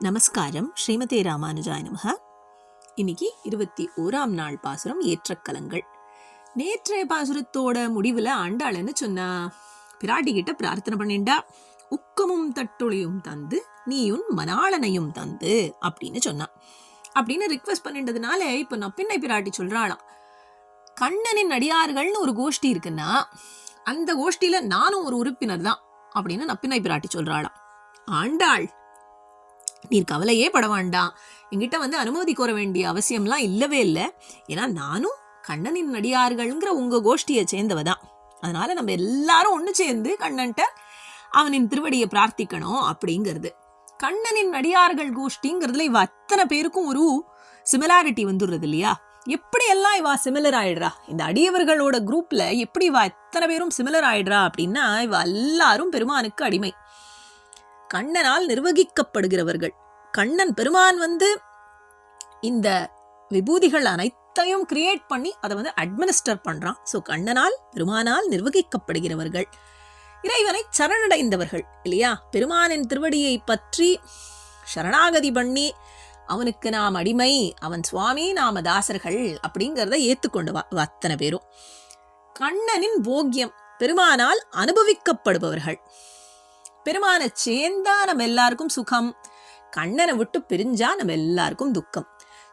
நமஸ்காரம். ஸ்ரீமதே ராமானுஜாய நமஹ. இன்னைக்கு 21ஆம் நாள் பாசுரம் ஏற்றக்கலங்கள். நேற்றைய பாசுரத்தோட முடிவுல ஆண்டாள் என்ன சொன்னா, பிராட்டி கிட்ட பிரார்த்தனை பண்ணிண்டா, உக்கமும் தட்டொழியும் தந்து நீயும் மணாளனையும் தந்து அப்படின்னு சொன்னா. அப்படின்னு ரிக்வெஸ்ட் பண்ணிட்டதுனால இப்ப நப்பின்னை பிராட்டி சொல்றாளாம், கண்ணனின் அடியார்கள்னு ஒரு கோஷ்டி இருக்குன்னா அந்த கோஷ்டியில நானும் ஒரு உறுப்பினர் தான் அப்படின்னு நப்பின்னை பிராட்டி சொல்றாளாம். ஆண்டாள், நீர் கவலையே பட வேண்டாம், என்கிட்ட அனுமதி கோர வேண்டிய அவசியம்லாம் இல்லவே இல்லை. ஏன்னா நானும் கண்ணனின் நடிகார்கள்ங்கிற உங்க கோஷ்டியை சேர்ந்தவதான். அதனால நம்ம எல்லாரும் ஒன்று சேர்ந்து கண்ணன்ட்ட அவனின் திருவடியை பிரார்த்திக்கணும் அப்படிங்கிறது. கண்ணனின் நடிகார்கள் கோஷ்டிங்கிறதுல இவ அத்தனை பேருக்கும் ஒரு சிமிலாரிட்டி வந்துடுறது இல்லையா? எப்படி எல்லாம் இவா சிமிலர் ஆயிடுறா, இந்த அடியவர்களோட குரூப்ல எப்படி இவா எத்தனை பேரும் சிமிலர் ஆயிடுறா அப்படின்னா, இவ எல்லாரும் பெருமானுக்கு அடிமை, கண்ணனால் நிர்வகிக்கப்படுகிறவர்கள். கண்ணன் பெருமான் இந்த விபூதிகள் அனைத்தையும் கிரியேட் பண்ணி அதை அட்மினிஸ்டர் பண்றான். ஸோ கண்ணனால் பெருமானால் நிர்வகிக்கப்படுகிறவர்கள், இறைவனை சரணடைந்தவர்கள் இல்லையா? பெருமானின் திருவடியை பற்றி சரணாகதி பண்ணி அவனுக்கு நாம் அடிமை, அவன் சுவாமி, நாம தாசர்கள் அப்படிங்கிறத ஏத்துக்கொண்டு அத்தனை பேரும் கண்ணனின் போக்கியம், பெருமானால் அனுபவிக்கப்படுபவர்கள். பெருமானை சேர்ந்தா நம்ம எல்லாருக்கும் சுகம், கண்ணனை விட்டு பிரிஞ்சா நம்ம எல்லாருக்கும் துக்கம்.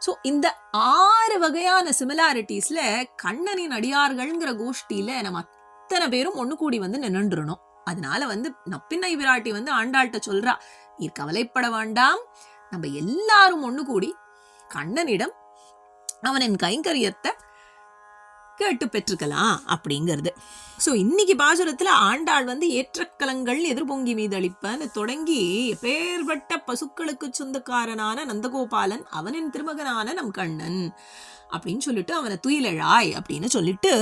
ஸோ இந்த 6 வகையான சிமிலாரிட்டிஸ்ல கண்ணனின் அடியார்கள்ங்கிற கோஷ்டியில நம்ம அத்தனை பேரும் ஒண்ணு கூடி நின்றுடணும். அதனால நப்பின்னை விராட்டி ஆண்டாள்கிட்ட சொல்றா, நீர் கவலைப்பட வேண்டாம், நம்ம எல்லாரும் ஒண்ணு கூடி கண்ணனிடம் அவனின் கைங்கரியத்தை கேட்டு பெற்றுக்கலாம் அப்படிங்கிறது. ஸோ இன்னைக்கு பாசுரத்துல ஆண்டாள் ஏற்றக்கலங்கள் எதிர்பொங்கி மீதளிப்பன்னு தொடங்கி, எப்பேற்பட்ட பசுக்களுக்கு சொந்தக்காரனான நந்தகோபாலன், அவனின் திருமகனான நம் கண்ணன் அப்படின்னு சொல்லிட்டு அவனை துயிலழாய் அப்படின்னு சொல்லிட்டு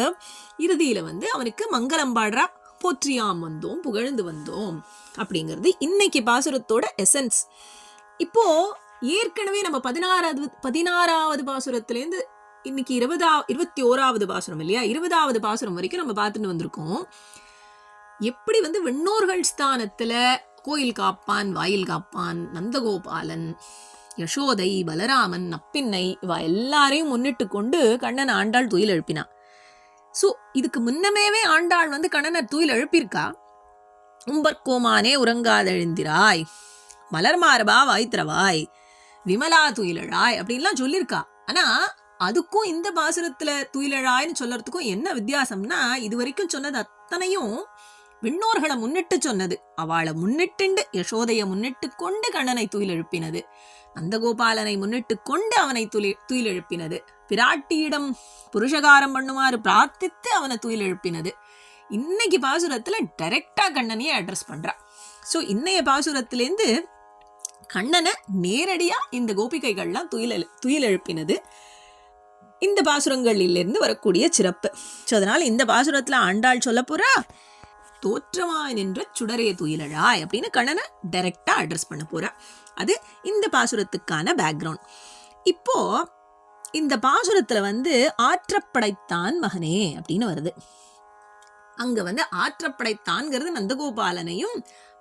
இறுதியில அவனுக்கு மங்களம் பாடுறா. போற்றியாம் வந்தோம், புகழ்ந்து வந்தோம் அப்படிங்கிறது இன்னைக்கு பாசுரத்தோட எசன்ஸ். இப்போ ஏற்கனவே நம்ம 16வது பாசுரத்திலேருந்து இன்னைக்கு 21வது பாசுரம் இல்லையா, 20வது பாசுரம் வரைக்கும் நம்ம பார்த்துட்டு வந்திருக்கோம். எப்படி விண்ணோர்கள் ஸ்தானத்துல கோயில் காப்பான், வாயில் காப்பான், நந்தகோபாலன், யசோதை, பலராமன், நப்பின்னை இவ எல்லாரையும் முன்னிட்டு கொண்டு கண்ணன் ஆண்டாள் துயில் எழுப்பினா. சோ இதுக்கு முன்னமேவே ஆண்டாள் கண்ணனை துயில் எழுப்பியிருக்கா. உம்பர்கோமானே உறங்காதெழுந்திராய், மலர் மார்பா வாய்த்திரவாய், விமலா துயிலழாய் அப்படின்லாம் சொல்லியிருக்கா. ஆனா அதுக்கும் இந்த பாசுரத்துல துயிலழாய்னு சொல்லறதுக்கும் என்ன வித்தியாசம்னா, இது வரைக்கும் சொன்னது அத்தனையும் விண்ணோர்களை முன்னிட்டு சொன்னது. அவளை முன்னிட்டு, யசோதைய முன்னிட்டு கொண்டு கண்ணனை துயில் எழுப்பினது, நந்தகோபாலனை முன்னிட்டு கொண்டு அவனை துயில் எழுப்பினது, பிராட்டியிடம் புருஷகாரம் பண்ணுமாறு பிரார்த்தித்து அவனை துயில் எழுப்பினது. இன்னைக்கு பாசுரத்துல டைரக்டா கண்ணனையே அட்ரஸ் பண்றா. சோ இன்னைய பாசுரத்திலேருந்து கண்ணனை நேரடியா இந்த கோபிகைகள்லாம் துயில் எழுப்பினது இந்த பாசுரங்களிலிருந்து வரக்கூடிய சிறப்பு. ஸோ அதனால இந்த பாசுரத்துல ஆண்டாள் சொல்ல போறா, தோற்றமாய் நின்ற சுடரே துயிலழாய் அப்படின்னு கண்ணனை டைரக்டா அட்ரஸ் பண்ண போறா. அது இந்த பாசுரத்துக்கான பேக்ரவுண்ட். இப்போ இந்த பாசுரத்துல ஆற்றப்படைத்தான் மகனே அப்படின்னு வருது. அங்க ஆற்றப்படைத்தான்ங்கிறது நந்தகோபாலனையும்,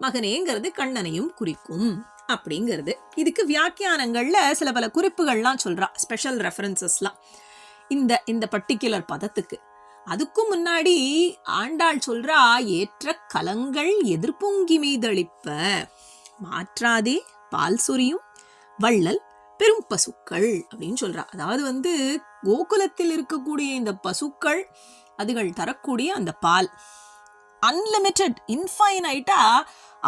மகனேங்கிறது கண்ணனையும் குறிக்கும் அப்படிங்கிறது. இதுக்கு வியாக்கியானங்கள்ல சில பல குறிப்புகள்லாம் சொல்றா, ஸ்பெஷல் ரெஃபரன்சஸ்லாம் இந்த பர்டிகுலர் பதத்துக்கு. அதுக்கும் முன்னாடி ஆண்டாள் சொல்றா, ஏற்ற கலங்கள் எதிர்பொங்கி மீதளிப்ப மாற்றாதே பால் சொரியும் வள்ளல் பெரும் பசுக்கள் அப்படின்னு சொல்றா. அதாவது கோகுலத்தில் இருக்கக்கூடிய இந்த பசுக்கள், அதுகள் தரக்கூடிய அந்த பால் அன்லிமிட்டெட், இன்ஃபைனைட்டா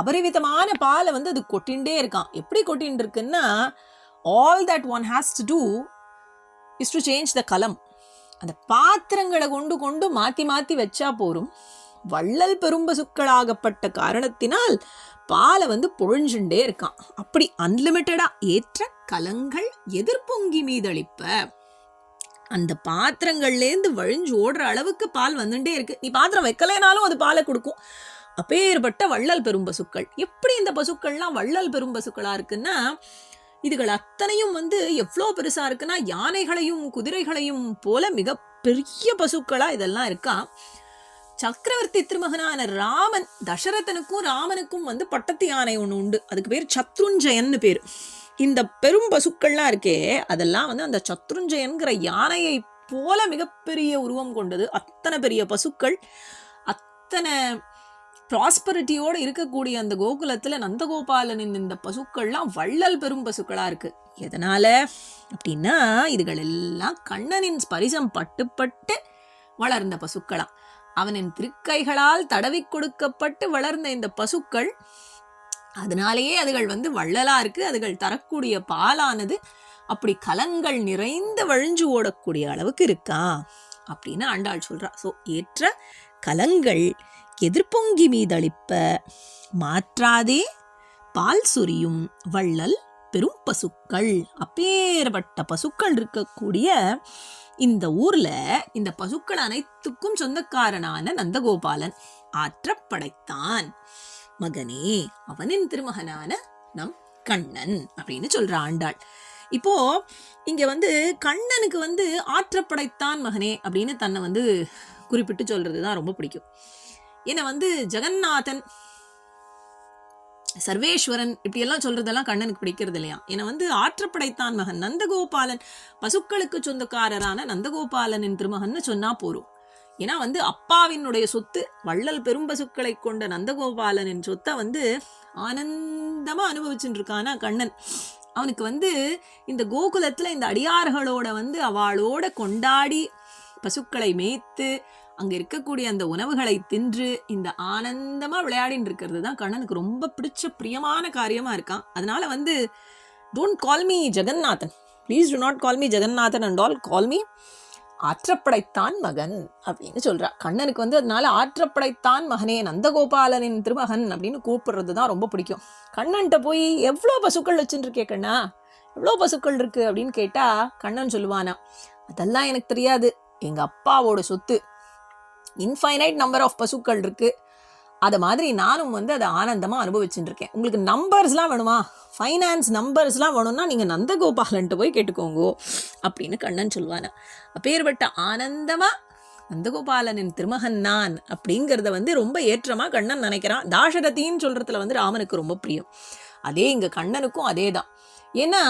அபரிவிதமான பாலை அது கொட்டின்ண்டே இருக்கான். எப்படி கொட்டின்னு இருக்குன்னா, all that one has to do is to change the கலம். அந்த பாத்திரங்களை கொண்டு கொண்டு மாத்தி மாத்தி வச்சா போரும். வள்ளல் பெரும்பசுக்களாகப்பட்ட காரணத்தினால் பாலை பொழிஞ்சுண்டே இருக்கான். அப்படி அன்லிமிட்டடா ஏற்ற கலங்கள் எதிர்பொங்கி மீதளிப்ப, அந்த பாத்திரங்கள்லேருந்து வழிஞ்சு ஓடுற அளவுக்கு பால் வந்துட்டே இருக்கு. நீ பாத்திரம் வைக்கலைனாலும் அது பாலை கொடுக்கும். அப்பேற்பட்ட வள்ளல் பெரும்பசுக்கள். எப்படி இந்த பசுக்கள்லாம் வள்ளல் பெரும்பசுக்களா இருக்குன்னா, இதுகள் அத்தனையும் எவ்வளோ பெருசா இருக்குன்னா, யானைகளையும் குதிரைகளையும் போல மிக பெரிய பசுக்களா இதெல்லாம் இருக்கா. சக்கரவர்த்தி திருமகனான ராமன், தசரதனுக்கும் ராமனுக்கும் பட்டத்து யானை ஒண்ணு உண்டு. அதுக்கு பேர் சத்ருஞ்சயன்னு பேரு. இந்த பெரும் பசுக்கள்லாம் இருக்கே அதெல்லாம் வந்து அந்த சத்ருஞ்சயன்கிற யானையை போல மிகப்பெரிய உருவம் கொண்டது. அத்தனை பெரிய பசுக்கள், அத்தனை ப்ராஸ்பரிட்டியோடு இருக்கக்கூடிய அந்த கோகுலத்துல நந்தகோபாலனின் இந்த பசுக்கள்லாம் வள்ளல் பெரும் பசுக்களா இருக்கு. எதனால அப்படின்னா இதுகள் எல்லாம் கண்ணனின் ஸ்பரிசம் பட்டு பட்டு வளர்ந்த பசுக்களாம். அவனின் திருக்கைகளால் தடவி கொடுக்கப்பட்டு வளர்ந்த இந்த பசுக்கள், அதனாலேயே அதுகள் வந்து வள்ளலா இருக்கு. அதுகள் தரக்கூடிய பாலானது அப்படி கலங்கள் நிறைந்து வழிஞ்சு ஓடக்கூடிய அளவுக்கு இருக்கா அப்படின்னு ஆண்டாள் சொல்றா. ஸோ ஏற்ற கலங்கள் எதிர்பொங்கி மீதளிப்ப மாற்றாதே பால் சொரியும் வள்ளல் பெரும் பசுக்கள். அப்பேற்பட்ட பசுக்கள் இருக்கக்கூடிய இந்த ஊர்ல இந்த பசுக்கள் அனைத்துக்கும் சொந்தக்காரனான நந்தகோபாலன் ஆற்றப்படைத்தான் மகனே, அவனின் திருமகனான நம் கண்ணன் அப்படின்னு சொல்ற ஆண்டாள். இப்போ இங்க வந்து கண்ணனுக்கு வந்து ஆற்றப்படைத்தான் மகனே அப்படின்னு தன்னை வந்து குறிப்பிட்டு சொல்றதுதான் ரொம்ப பிடிக்கும். ஏன்னா வந்து ஜெகநாதன், சர்வேஸ்வரன் இப்படியெல்லாம் சொல்றதெல்லாம் கண்ணனுக்கு பிடிக்கிறது இல்லையா. ஏன்னா வந்து ஆற்றப்படைத்தான் மகன் நந்தகோபாலன், பசுக்களுக்கு சொந்தக்காரரான நந்தகோபாலனின் திருமகன் சொன்னா போரும். ஏன்னா வந்து அப்பாவினுடைய சொத்து வள்ளல் பெரும் பசுக்களை கொண்ட நந்தகோபாலனின் சொத்தை வந்து ஆனந்தமா அனுபவிச்சுட்டு இருக்கானா கண்ணன். அவனுக்கு வந்து இந்த கோகுலத்துல இந்த அடியார்களோட வந்து அவளோட கொண்டாடி பசுக்களை மேய்த்து அங்க இருக்கக்கூடிய அந்த உணவுகளை தின்று இந்த ஆனந்தமா விளையாடின்னு இருக்கிறது தான் கண்ணனுக்கு ரொம்ப பிடிச்ச பிரியமான காரியமா இருக்கான். அதனால வந்து don't call me Jagannathan, please do not call me Jagannathan and all, call me ஆற்றப்படைத்தான் மகன் அப்படின்னு சொல்றா. கண்ணனுக்கு வந்து அதனால ஆற்றப்படைத்தான் மகனே நந்தகோபாலனின் திருமகன் அப்படின்னு கூப்பிடுறது தான் ரொம்ப பிடிக்கும். கண்ணன்ட்ட போய் எவ்வளோ பசுக்கள் வச்சுட்டு இருக்கே கண்ணா, எவ்வளோ பசுக்கள் இருக்கு அப்படின்னு கேட்டா கண்ணன் சொல்லுவானா, அதெல்லாம் எனக்கு தெரியாது, எங்க அப்பாவோட சொத்து இன்ஃபைனைட் நம்பர் ஆஃப் பசுக்கள் இருக்கு, அதை மாதிரி நானும் வந்து அதை ஆனந்தமா அனுபவிச்சுட்டு இருக்கேன். உங்களுக்கு நம்பர்ஸ்லாம் வேணுமா, ஃபைனான்ஸ் நம்பர்ஸ்லாம் வேணும்னா நீங்க நந்தகோபாலன்ட்டு போய் கேட்டுக்கோங்கோ அப்படின்னு கண்ணன் சொல்லுவானா. அப்பேற்பட்ட ஆனந்தமா நந்தகோபாலனின் திருமகன் நான் அப்படிங்கிறத வந்து ரொம்ப ஏற்றமா கண்ணன் நினைக்கிறான். தாசரதின்னு சொல்றதுல வந்து ராமனுக்கு ரொம்ப பிரியம். அதே இங்க கண்ணனுக்கும் அதே தான். ஏன்னா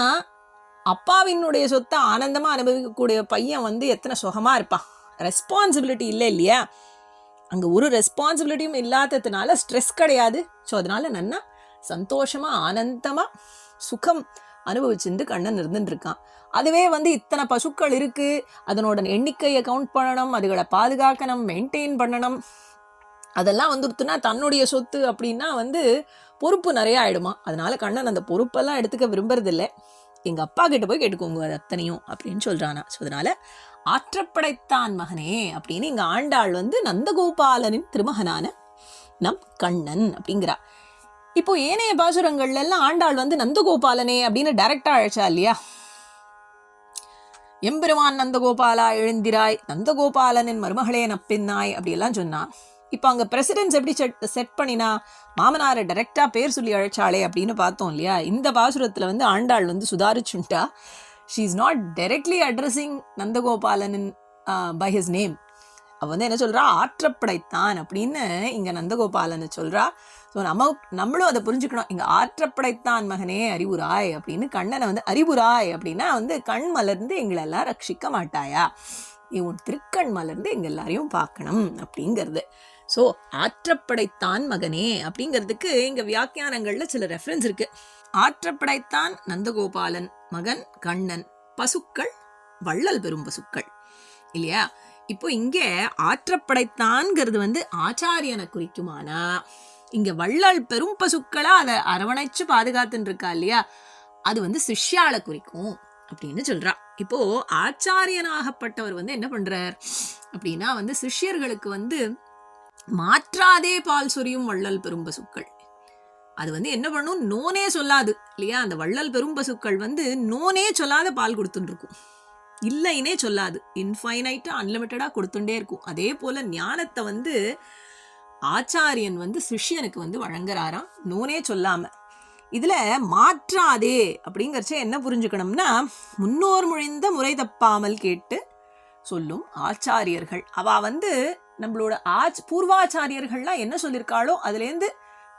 அப்பாவினுடைய சொத்தை ஆனந்தமா அனுபவிக்கக்கூடிய பையன் வந்து எத்தனை சுகமா இருப்பான். ரெஸ்பான்சிபிலிட்டி இல்லை இல்லையா, அங்கே ஒரு ரெஸ்பான்சிபிலிட்டியும் இல்லாததுனால ஸ்ட்ரெஸ் கிடையாது. ஸோ அதனால நன்னா சந்தோஷமா ஆனந்தமா சுகம் அனுபவிச்சுட்டு கண்ணன் இருந்துட்டு இருக்கான். அதுவே வந்து இத்தனை பசுக்கள் இருக்கு, அதனோட எண்ணிக்கையை கவுண்ட் பண்ணணும், அதுகளை பாதுகாக்கணும், மெயின்டைன் பண்ணணும், அதெல்லாம் வந்துடுத்துனா தன்னுடைய சொத்து அப்படின்னா வந்து பொறுப்பு நிறைய ஆயிடுமா. அதனால கண்ணன் அந்த பொறுப்பெல்லாம் எடுத்துக்க விரும்புறதில்லை. எங்க அப்பா கிட்ட போய் கேட்டுக்கோங்க அது அத்தனையும் அப்படின்னு சொல்றானா. ஸோ அதனால ஆற்றப்படைத்தான் மகனே அப்படின்னு இங்க ஆண்டாள் வந்து நந்தகோபாலனின் திருமகனான நம் கண்ணன் அப்படிங்கிறா. இப்போ ஏனைய பாசுரங்கள்ல எல்லாம் ஆண்டாள் வந்து நந்தகோபாலனே அப்படின்னு டைரக்டா அழைச்சா இல்லையா. எம்பெருமான் நந்தகோபாலா எழுந்திராய், நந்தகோபாலனின் மருமகளே நப்பின்னாய் அப்படியெல்லாம் சொன்னா. இப்போ அங்கே பிரசிடென்ஸ் எப்படி செட் பண்ணினா, மாமனாரை டைரக்டா பேர் சொல்லி அழைச்சாளே அப்படின்னு பார்த்தோம் இல்லையா. இந்த பாசுரத்தில் வந்து ஆண்டாள் வந்து சுதாரிச்சுட்டா. She is not directly addressing நந்தகோபாலனின் பை ஹிஸ் நேம். அவ வந்து என்ன சொல்றா, ஆற்றப்படைத்தான் அப்படின்னு இங்க நந்தகோபாலனை சொல்றா. ஸோ நம்மளும் அதை புரிஞ்சுக்கணும். இங்க ஆற்றப்படைத்தான் மகனே அறிவுராய் அப்படின்னு கண்ணனை வந்து அறிவுராய் அப்படின்னா வந்து கண் மலர்ந்து எங்களெல்லாம் ரட்சிக்க மாட்டாயா, உன் திருக்கண் மலர்ந்து எங்க எல்லாரையும் பார்க்கணும் அப்படிங்கிறது. ஸோ ஆற்றப்படைத்தான் மகனே அப்படிங்கிறதுக்கு இங்க வியாக்கியானங்கள்ல சில ரெஃபரன்ஸ் இருக்கு. ஆற்றப்படைத்தான் நந்தகோபாலன், மகன் கண்ணன், பசுக்கள் வள்ளல் பெரும் பசுக்கள் இல்லையா. இப்போ இங்க ஆற்றப்படைத்தான்ங்கிறது வந்து ஆச்சாரியனை குறிக்குமானா, இங்க வள்ளல் பெரும் பசுக்களா அதை அரவணைச்சு பாதுகாத்துன்னு இருக்கா இல்லையா, அது வந்து சிஷ்யாளை குறிக்கும் அப்படின்னு சொல்றா. இப்போ ஆச்சாரியனாகப்பட்டவர் வந்து என்ன பண்றார் அப்படின்னா வந்து சிஷ்யர்களுக்கு வந்து மாற்றாதே பால் சொரியும் வள்ளல் பெரும் பசுக்கள். அது வந்து என்ன பண்ணும், நோனே சொல்லாது இல்லையா. அந்த வள்ளல் பெரும் பசுக்கள் வந்து நோனே சொல்லாத பால் கொடுத்துட்டு இருக்கும், இல்லைன்னே சொல்லாது, இன்ஃபைனைட்டா அன்லிமிட்டடா கொடுத்துட்டே இருக்கும். அதே போல ஞானத்தை வந்து ஆச்சாரியன் வந்து சிஷ்யனுக்கு வந்து வழங்குறாராம் நோனே சொல்லாம. இதுல மாற்றாதே அப்படிங்கறச்ச என்ன புரிஞ்சுக்கணும்னா, முன்னோர் முழிந்த முறை தப்பாமல் கேட்டு சொல்லும் ஆச்சாரியர்கள். அவ வந்து நம்மளோட பூர்வாச்சாரியர்கள்லாம் என்ன சொல்லியிருக்காளோ அதுலேருந்து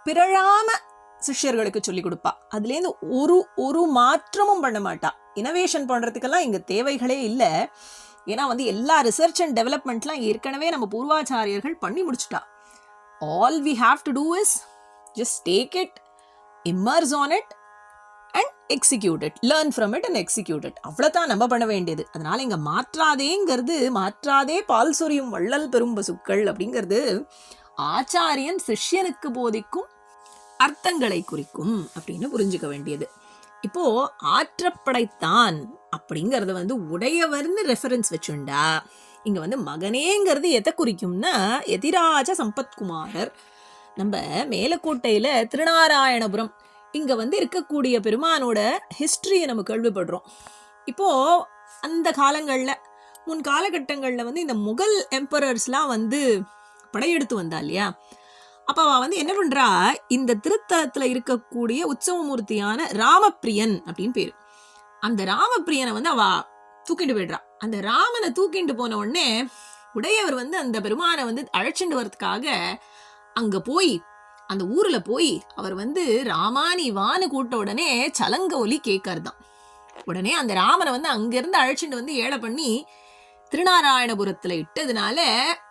பிறழாம சிஷ்யர்களுக்கு சொல்லி கொடுப்பா. அதுலேருந்து ஒரு ஒரு மாற்றமும் பண்ண மாட்டா. இனோவேஷன் பண்ணுறதுக்கெல்லாம் இங்கே தேவைகளே இல்லை. ஏன்னா எல்லா ரிசர்ச் அண்ட் டெவலப்மெண்ட்லாம் ஏற்கனவே நம்ம பூர்வாச்சாரியர்கள் பண்ணி முடிச்சுட்டா. All we have to do is just take it, immerse on it and execute it, learn from it and execute it. அவ்வளோதான் நம்ம பண்ண வேண்டியது. அதனால இங்கே மாற்றாதேங்கிறது, மாற்றாதே பால் சொரியும் வள்ளல் பெரும் பசுக்கள் அப்படிங்கிறது ஆச்சாரியன் சிஷ்யனுக்கு போதிக்கும் அர்த்தங்களை குறிக்கும் அப்படின்னு புரிஞ்சுக்க வேண்டியது. இப்போ ஆற்றப்படைத்தான் அப்படிங்கறத உடையவர்னு ரெஃபரன்ஸ் வச்சுண்டா இங்க மகனேங்கிறது எதை குறிக்கும்னா எதிராஜ சம்பத்குமாரர். நம்ம மேலக்கோட்டையில திருநாராயணபுரம் இங்க இருக்கக்கூடிய பெருமானோட ஹிஸ்டரியை நம்ம கேள்விப்படுறோம். இப்போ அந்த காலங்கள்ல, முன் காலகட்டங்கள்ல இந்த முகல் எம்பரர்ஸ்லாம் படையெடுத்து வந்தா இல்லையா, அப்ப அவ என்ன பண்றா, இந்த திருத்தலத்துல இருக்கக்கூடிய உற்சவமூர்த்தியான ராமப்பிரியன் அப்படின்னு பேரு, அந்த ராமப்பிரியனை அவ தூக்கிட்டு போயிடுறா. அந்த ராமனை தூக்கிட்டு போன உடனே உடையவர் அந்த பெருமானை அழைச்சிட்டு வர்றதுக்காக அங்க போய் அந்த ஊர்ல போய் அவர் ராமானி வான்னு கூட்ட உடனே சலங்க ஒலி கேட்கறதான். உடனே அந்த ராமனை அங்கிருந்து அழைச்சிட்டு ஏழை பண்ணி திருநாராயணபுரத்துல இட்டதுனால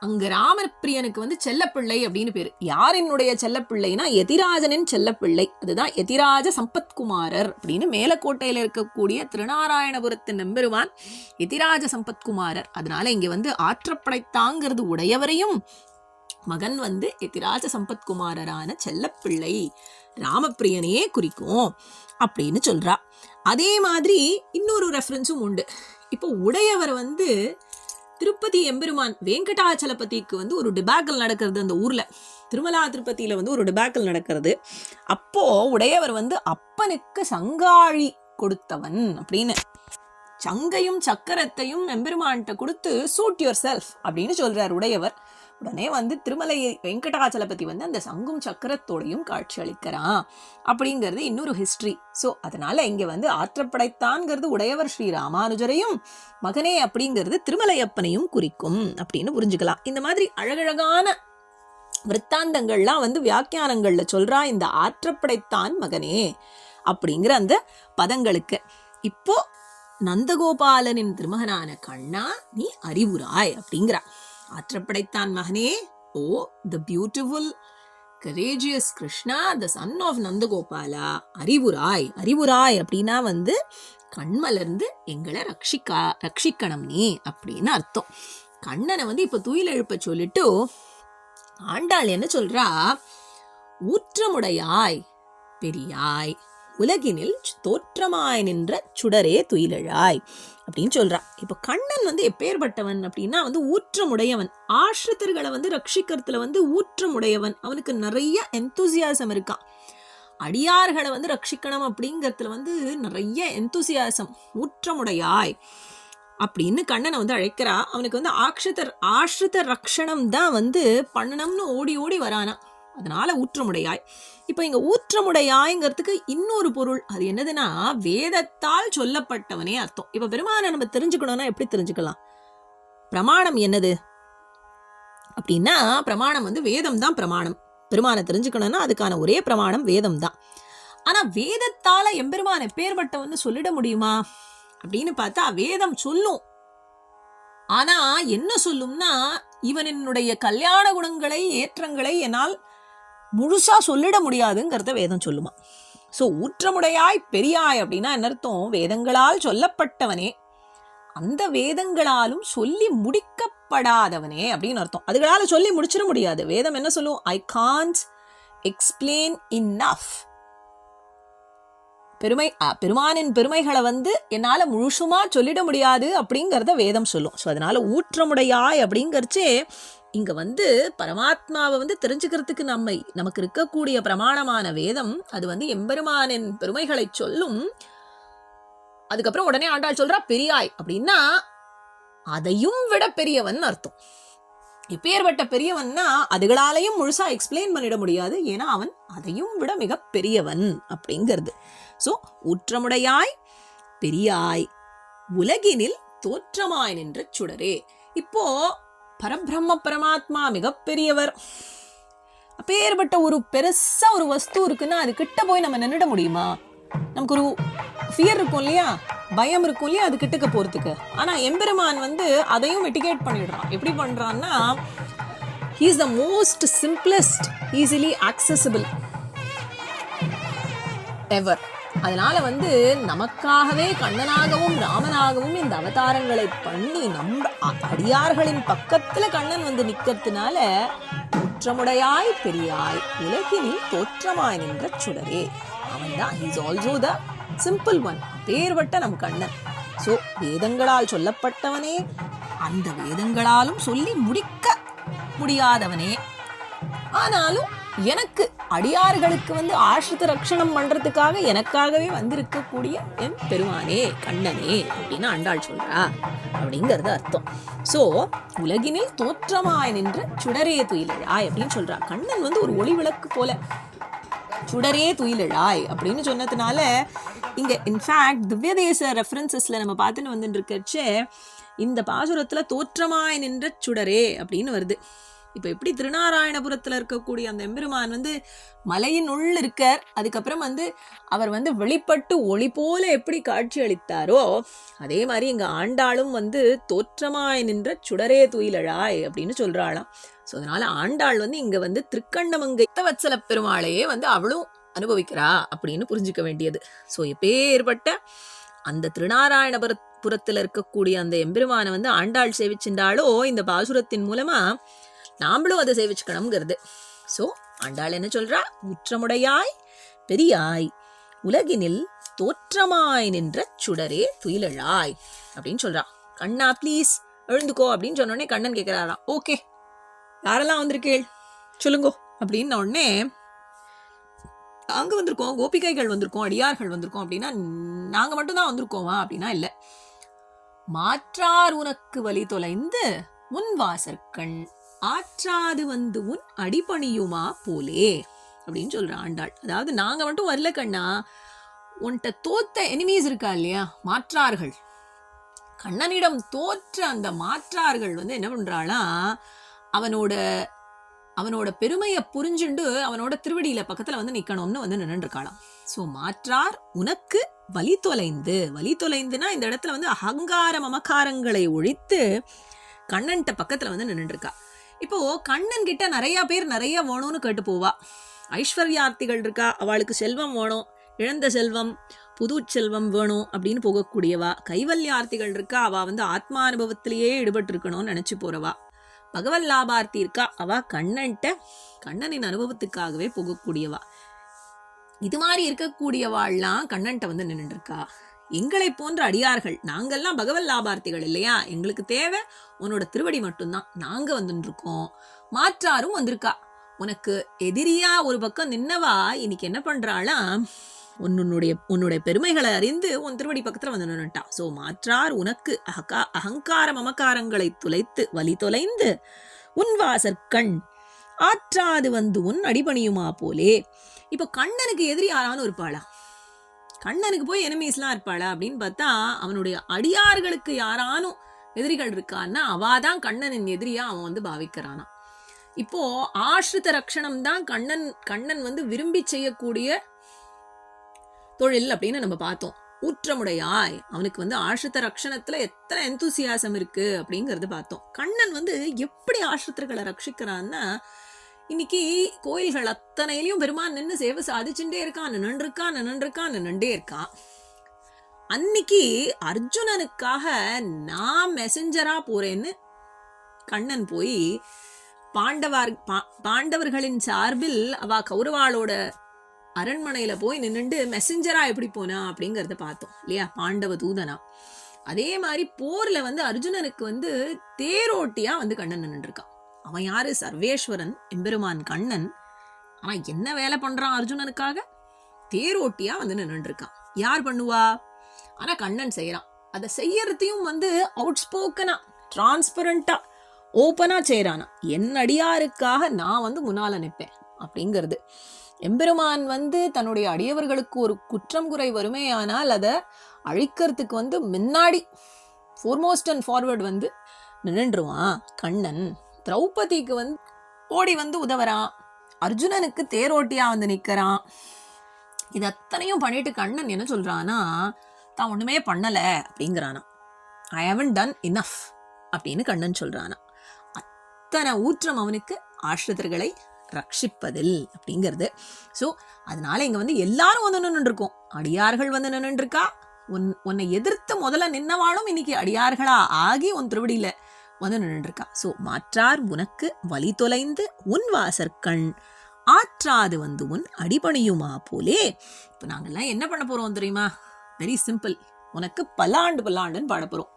அங்க ராமப்பிரியனுக்கு செல்லப்பிள்ளை அப்படின்னு பேரு. யாரினுடைய செல்லப்பிள்ளைனா எதிராஜனின் செல்லப்பிள்ளை. அதுதான் எதிராஜ சம்பத்குமாரர் அப்படின்னு மேலக்கோட்டையில இருக்கக்கூடிய திருநாராயணபுரத்தின் நம்பெருவான் எதிராஜ சம்பத்குமாரர். அதனால இங்க ஆற்றப்படைத்தாங்கிறது உடையவரையும், மகன் எதிராஜ சம்பத்குமாரரான செல்லப்பிள்ளை ராமப்பிரியனையே குறிக்கும் அப்படின்னு சொல்றா. அதே மாதிரி இன்னொரு ரெஃபரன்ஸும் உண்டு. இப்போ உடையவர் திருப்பதி எம்பெருமான் வெங்கடாச்சலபதிக்கு ஒரு டிபாக்கல் நடக்கிறது. அந்த ஊர்ல திருமலா திருப்பதியில ஒரு டிபாக்கல் நடக்கிறது. அப்போ உடையவர் அப்பனுக்கு சங்காழி கொடுத்தவன் அப்படின்னு சங்கையும் சக்கரத்தையும் எம்பெருமான்கிட்ட கொடுத்து சூட் யுவர் செல்ஃப் அப்படின்னு சொல்றார் உடையவர். உடனே திருமலை வெங்கடாச்சலபதி அந்த சங்கும் சக்கரத்தோடையும் காட்சி அளிக்கிறான் அப்படிங்கிறது இன்னொரு ஹிஸ்டரி. ஸோ அதனால இங்க ஆற்றப்படைத்தான்ங்கிறது உடையவர் ஸ்ரீ ராமானுஜரையும், மகனே அப்படிங்கிறது திருமலையப்பனையும் குறிக்கும் அப்படின்னு புரிஞ்சுக்கலாம். இந்த மாதிரி அழகழகான விற்த்தாந்தங்கள்லாம் வியாக்கியானங்கள்ல சொல்றா இந்த ஆற்றப்படைத்தான் மகனே அப்படிங்கிற அந்த பதங்களுக்கு. இப்போ நந்தகோபாலனின் திருமகனான கண்ணா நீ அறிவுராய் அப்படிங்கிறா. ஆற்றப்படைத்தான் மகனே, ஓ the beautiful courageous Krishna, the son of Nandagopala, அறிவுராய். அறிவுராய் அப்படின்னா கண்மலர்ந்து எங்களை ரட்சிக்கணும் நீ அப்படின்னு அர்த்தம். கண்ணனை இப்ப துயில் எழுப்ப சொல்லிட்டு ஆண்டாள் என்ன சொல்றா, ஊற்றமுடையாய் பெரியாய் உலகினில் தோற்றமாய் நின்ற சுடரே துயிலழாய் அப்படின்னு சொல்றா. இப்ப கண்ணன் எப்பேற்பட்டவன் அப்படின்னா ஊற்றமுடையவன். ஆශ්ரிதர்களை ரட்சிக்கிறதுல ஊற்றமுடையவன். அவனுக்கு நிறைய எந்தூசியாசம் இருக்கான். அடியார்களை ரட்சிக்கணும் அப்படிங்கறதுல நிறைய எந்தூசியாசம். ஊற்றமுடையாய் அப்படின்னு கண்ணனை அழைக்கிறா. அவனுக்கு ஆශ්ரித ரக்ஷணம் தான் பண்ணணும்னு ஓடி ஓடி வரானா. அதனால ஊற்றமுடையாய். இப்ப இங்க ஊற்றமுடையாய்ங்கிறதுக்கு இன்னொரு பொருள், அது என்னதுன்னா வேதத்தால் சொல்லப்பட்டவனே அர்த்தம். இப்ப பெருமானை நம்ம தெரிஞ்சுக்கணும்னா எப்படி தெரிஞ்சுக்கலாம்? பிரமாணம் என்னது அப்படின்னா, பிரமாணம் வேதம் தான் பிரமாணம். பெருமானை தெரிஞ்சுக்கணும்னா அதுக்கான ஒரே பிரமாணம் வேதம் தான். ஆனா வேதத்தால எம்பெருமான் எப்பேற்பட்டவன்னு சொல்லிட முடியுமா அப்படின்னு பார்த்தா வேதம் சொல்லும். ஆனா என்ன சொல்லும்னா, இவனுடைய கல்யாண குணங்களை ஏற்றங்களை என்னால் முழுசா சொல்லிட முடியாதுங்கிறத வேதம் சொல்லுமா. சோ ஊற்றமுடையாய் பெரியாய் அப்படின்னா என்ன அர்த்தம்? வேதங்களால் சொல்லப்பட்டவனே, அந்த வேதங்களாலும் சொல்லி முடிக்கப்படாதவனே அப்படின்னு அர்த்தம். அதுகளால சொல்லி முடிச்சிட முடியாது. வேதம் என்ன சொல்லும்? I can't explain enough. பெருமானின் பெருமைகளை என்னால முழுசுமா சொல்லிட முடியாது அப்படிங்கறத வேதம் சொல்லும். ஸோ அதனால ஊற்றமுடையாய் அப்படிங்கறச்சே இங்க பரமாத்மாவை தெரிஞ்சுக்கிறதுக்கு நமக்கு இருக்கக்கூடிய பிரமாணமான வேதம் அது எம்பெருமானின் பெருமைகளை சொல்லும். அதுக்கப்புறம் உடனே ஆண்டாள் சொல்றா பெரியாய் அப்படின்னா அதையும் விட பெரியவன் அர்த்தம். எப்பேற்பட்ட பெரியவன்னா அதுகளாலையும் முழுசா எக்ஸ்பிளைன் பண்ணிட முடியாது. ஏன்னா அவன் அதையும் விட மிக பெரியவன் அப்படிங்கிறது. சோ ஊற்றமுடையாய் பெரியாய் உலகினில் தோற்றமாய் நின்ற சுடரே. இப்போ பரபிரம்ம பரமாத்மா மிகப்பெரியவர். அப்பேற்பட்ட ஒரு பெருசா ஒரு வஸ்து இருக்குன்னா அது கிட்ட போய் நம்ம நின்றுட முடியுமா? நமக்கு ஒரு ஃபியர் இருக்கும் இல்லையா, பயம் இருக்கும் இல்லையா அது கிட்டக்க போறதுக்கு. ஆனா எம்பெருமான் வந்து அதையும் மிட்டிகேட் பண்ணிடுறான். எப்படி பண்றான்னா, he is the most simplest, easily accessible ever. அதனால வந்து நமக்காகவே கண்ணனாகவும் ராமனாகவும் இந்த அவதாரங்களை பண்ணி நம்ம அடியார்களின் பக்கத்துல கண்ணன் வந்து நிக்கிறதுனால, குற்றமுடையாய் பெரியாய் உலகினில் தோற்றமாய் நின்ற சுடரே, அவன் தான் he is also the simple one. பேர்பட்ட நம் கண்ணன். ஸோ வேதங்களால் சொல்லப்பட்டவனே, அந்த வேதங்களாலும் சொல்லி முடிக்க முடியாதவனே, ஆனாலும் எனக்கு அடியார்களுக்கு வந்து ஆசிரித ரட்சணம் பண்றதுக்காக எனக்காகவே வந்திருக்கக்கூடிய என் பெருமானே கண்ணனே அப்படின்னு ஆண்டாள் சொல்றா அப்படிங்கிறது அர்த்தம். ஸோ உலகினில் தோற்றமாய் நின்ற சுடரே துயிலழாய் அப்படின்னு சொல்றா. கண்ணன் வந்து ஒரு ஒளி விளக்கு போல, சுடரே துயிலழாய் அப்படின்னு சொன்னதுனால இங்க இன்ஃபேக்ட் திவ்யதேச ரெஃபரன்சஸ்ல நம்ம பார்த்துன்னு வந்துட்டு இருக்கச்சே இந்த பாசுரத்துல தோற்றமாய் நின்ற சுடரே அப்படின்னு வருது. இப்போ எப்படி திருநாராயணபுரத்துல இருக்கக்கூடிய அந்த எம்பெருமான் வந்து மலையின் உள் இருக்கார், அதுக்கப்புறம் வந்து அவர் வந்து வெளிப்பட்டு ஒளி போல எப்படி காட்சி அளித்தாரோ அதே மாதிரி இங்க ஆண்டாளும் வந்து தோற்றமாய் நின்ற சுடரே துயிலழாய் அப்படின்னு சொல்றாளாம். ஸோ அதனால ஆண்டாள் வந்து இங்க வந்து திருக்கண்ணமங்கை வத்சல பெருமாளையே வந்து அவளும் அனுபவிக்கிறா அப்படின்னு புரிஞ்சுக்க வேண்டியது. ஸோ எப்பேற்பட்ட அந்த திருநாராயணபுரத்துல இருக்கக்கூடிய அந்த எம்பெருமானை வந்து ஆண்டாள் சேவிச்சிருந்தாலோ இந்த பாசுரத்தின் மூலமா நாமளும் அதை சேவிச்சுக்கணுங்கிறது. ஸோ ஆண்டாள் என்ன சொல்றா, குற்றமுடையாய் பெரியாய் உலகினில் தோற்றமாய் நின்ற சுடரே துயிலழாய் அப்படின்னு சொல்றா. கண்ணா ப்ளீஸ் எழுந்துக்கோ அப்படின்னு சொன்னோடனே கண்ணன் கேட்கிறாராம், ஓகே யாரெல்லாம் வந்திருக்கேள் சொல்லுங்கோ அப்படின்ன உடனே, அங்க வந்திருக்கோம், கோபிகைகள் வந்திருக்கோம், அடியார்கள் வந்திருக்கோம் அப்படின்னா நாங்க மட்டும்தான் வந்திருக்கோமா அப்படின்னா இல்ல, மாற்றார் உனக்கு வழி தொலைந்து உன் வாசற்கண் ஆற்றாது வந்து உன் அடிபணியுமா போலே அப்படின்னு சொல்ற ஆண்டாள். அதாவது நாங்க மட்டும் வரல கண்ணா, உன்கிட்ட தோத்த எனிமீஸ் இருக்கா இல்லையா, மாற்றார்கள், கண்ணனிடம் தோற்ற அந்த மாற்றார்கள் வந்து என்ன பண்றாளா, அவனோட பெருமையை புரிஞ்சுண்டு அவனோட திருவடியில பக்கத்துல வந்து நிக்கணும்னு வந்து நின்று இருக்காளாம். ஸோ மாற்றார் உனக்கு வழி தொலைந்துனா இந்த இடத்துல வந்து அகங்கார மமக்காரங்களை ஒழித்து கண்ணன்ட்ட பக்கத்துல வந்து நின்று இருக்கா. இப்போ கண்ணன் கிட்ட நிறைய பேர் நிறைய வேணும்னு கேட்டு போவா. ஐஸ்வர்யார்த்திகள் இருக்கா, அவளுக்கு செல்வம் வேணும், இழந்த செல்வம் புது செல்வம் வேணும் அப்படின்னு போகக்கூடியவா. கைவல்யார்த்திகள் இருக்கா, அவ வந்து ஆத்மானுபவத்திலேயே ஈடுபட்டு இருக்கணும்னு நினைச்சு போறவா. பகவல் லாபார்த்தி இருக்கா, அவ கண்ணனின் அனுபவத்துக்காகவே போகக்கூடியவா. இது மாதிரி இருக்கக்கூடியவாள்லாம் கண்ணன்ட்ட வந்து நின்று இருக்கா. எங்களை போன்ற அடியார்கள் நாங்கெல்லாம் பகவல் லாபார்த்திகள் இல்லையா, எங்களுக்கு தேவை உன்னோட திருவடி மட்டும்தான், நாங்க வந்துட்டு இருக்கோம். மாற்றாரும் வந்திருக்கா, உனக்கு எதிரியா ஒரு பக்கம் நின்னவா இன்னைக்கு என்ன பண்றாளா, உன்னுடைய பெருமைகளை அறிந்து உன் திருவடி பக்கத்துல வந்து நின்னுட்டா. சோ மாற்றார் உனக்கு அகங்கார மமக்காரங்களை துளைத்து வழி தொலைந்து உன் வாசற்கண் ஆற்றாது வந்து உன் அடிபணியுமா போலே. இப்போ கண்ணனுக்கு எதிரி யாராலும் இருப்பாளா, கண்ணனுக்கு போய் எனிமீஸ்லாம் இருப்பாளா அப்படின்னு பார்த்தா, அவனுடைய அடியார்களுக்கு யாரானும் எதிரிகள் இருக்கான்னா அவாதான் கண்ணனின் எதிரியா அவன் வந்து பாவிக்கிறானா. இப்போ ஆசிரித ரட்சணம் தான் கண்ணன் வந்து விரும்பி செய்யக்கூடிய தொழில் அப்படின்னு நம்ம பார்த்தோம். ஊற்றமுடையாய் அவனுக்கு வந்து ஆசிரித்த ரட்சணத்துல எத்தனை எந்தூசியாசம் இருக்கு அப்படிங்கறது பார்த்தோம். கண்ணன் வந்து எப்படி ஆசிரித்தர்களை ரட்சிக்கிறான்னா, இன்னைக்கு கோயில்கள் அத்தனையிலையும் பெருமான் நின்று சேவை சாதிச்சுட்டே இருக்கான், நின்றுட்டே இருக்கான். அன்னைக்கு அர்ஜுனனுக்காக நான் மெசஞ்சரா போறேன்னு கண்ணன் போய் பாண்டவர்களின் சார்பில் அவ கௌரவாளோட அரண்மனையில போய் நின்னுண்டு மெசஞ்சரா எப்படி போனா அப்படிங்கறத பார்த்தோம் இல்லையா, பாண்டவ தூதனா. அதே மாதிரி போர்ல வந்து அர்ஜுனனுக்கு வந்து தேரோட்டியா வந்து கண்ணன் நின்று இருக்கான். அவன் யாரு, சர்வேஸ்வரன் எம்பெருமான் கண்ணன். ஆனா என்ன வேலை பண்றான் அர்ஜுனனுக்காக, தேரோட்டியா வந்து நின்று இருக்கான். யார் பண்ணுவா, ஆனா கண்ணன் செய்யறான். அதை செய்யறதையும் வந்து அவுட் ஸ்போக்கனா டிரான்ஸ்பரண்டா ஓப்பனா செய்யறானா. என் அடியாருக்காக நான் வந்து முன்னால நிற்பேன் அப்படிங்கிறது. எம்பெருமான் வந்து தன்னுடைய அடியவர்களுக்கு ஒரு குற்றம் குறை வருமேயானால் அதை அழிக்கிறதுக்கு வந்து முன்னாடி ஃபோர்மோஸ்ட் அண்ட் ஃபார்வர்ட் வந்து நின்றுவான் கண்ணன். திரௌபதிக்கு வந்து ஓடி வந்து உதவறான். அர்ஜுனனுக்கு தேரோட்டியா வந்து நிக்கிறான். இது அத்தனையும் பண்ணிட்டு கண்ணன் என்ன சொல்றானா, தான் ஒண்ணுமே பண்ணல அப்படிங்கிறானா. ஐ ஹவன்ட் டன் இனஃப் அப்படின்னு கண்ணன் சொல்றானா. அத்தனை ஊற்றம் அவனுக்கு ஆஷ்ரிதர்களை ரட்சிப்பதில் அப்படிங்கிறது. ஸோ அதனால இங்க வந்து எல்லாரும் வந்து நின்று இருக்கோம். அடியார்கள் வந்து நின்று இருக்கா. உன்னை எதிர்த்து முதல்ல நின்னவாளும் இன்னைக்கு அடியார்களா ஆகி உன் திருவடியில வந்து நின்று இருக்கா. ஸோ மாற்றார் உனக்கு வழி தொலைந்து உன் வாசற்கண் ஆற்றாது வந்து உன் அடிபணியுமா போலே. இப்போ நாங்கள்லாம் என்ன பண்ண போறோம் தெரியுமா? Very simple. உனக்கு பல்லாண்டுன்னு பாட போறோம்.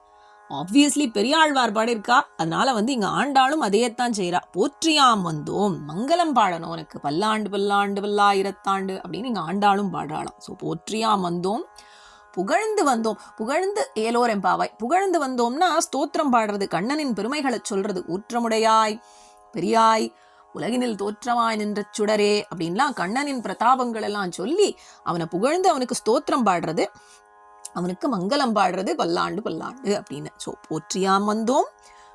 ஆப்வியஸ்லி பெரியாழ்வார் பாடியிருக்கா. அதனால வந்து இங்க ஆண்டாளும் அதையத்தான் செய்யறா. போற்றியாம் வந்தோம், மங்களம் பாடணும் உனக்கு, பல்லாண்டு பல்லாயிரத்தாண்டு அப்படின்னு இங்க ஆண்டாளும் பாடுறாளாம். ஸோ போற்றியாம் வந்தோம், புகழ்ந்து வந்தோம். புகழ்ந்து ஏலோர் எம்பாவாய். புகழ்ந்து வந்தோம்னா ஸ்தோத்திரம் பாடுறது, கண்ணனின் பெருமைகளை சொல்றது. ஊற்றமுடையாய், பெரியாய், உலகினில் தோற்றமாய் நின்ற சுடரே அப்படின்லாம் கண்ணனின் பிரதாபங்கள் எல்லாம் சொல்லி அவனை புகழ்ந்து அவனுக்கு ஸ்தோத்திரம் பாடுறது, அவனுக்கு மங்களம் பாடுறது பல்லாண்டு அப்படின்னு. ஸோ போற்றியாம் வந்தோம்,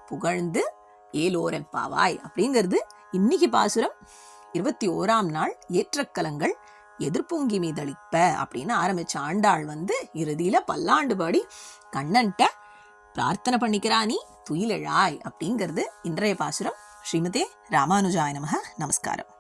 புகழ்ந்து ஏலோர் எம்பாவாய் அப்படிங்கிறது இன்னைக்கு பாசுரம். 21ஆம் நாள் ஏற்றக்கலங்கள் எதிர்பொங்கி மீதளிப்ப அப்படின்னு ஆரம்பிச்ச ஆண்டாள் வந்து இறுதியில பல்லாண்டு பாடி கண்ணன்ட்ட பிரார்த்தனை பண்ணிக்கிறா, நீ துயிலெழாய் அப்படிங்கிறது இன்றைய பாசுரம். ஸ்ரீமதே ராமானுஜாய நமஹ. நமஸ்காரம்.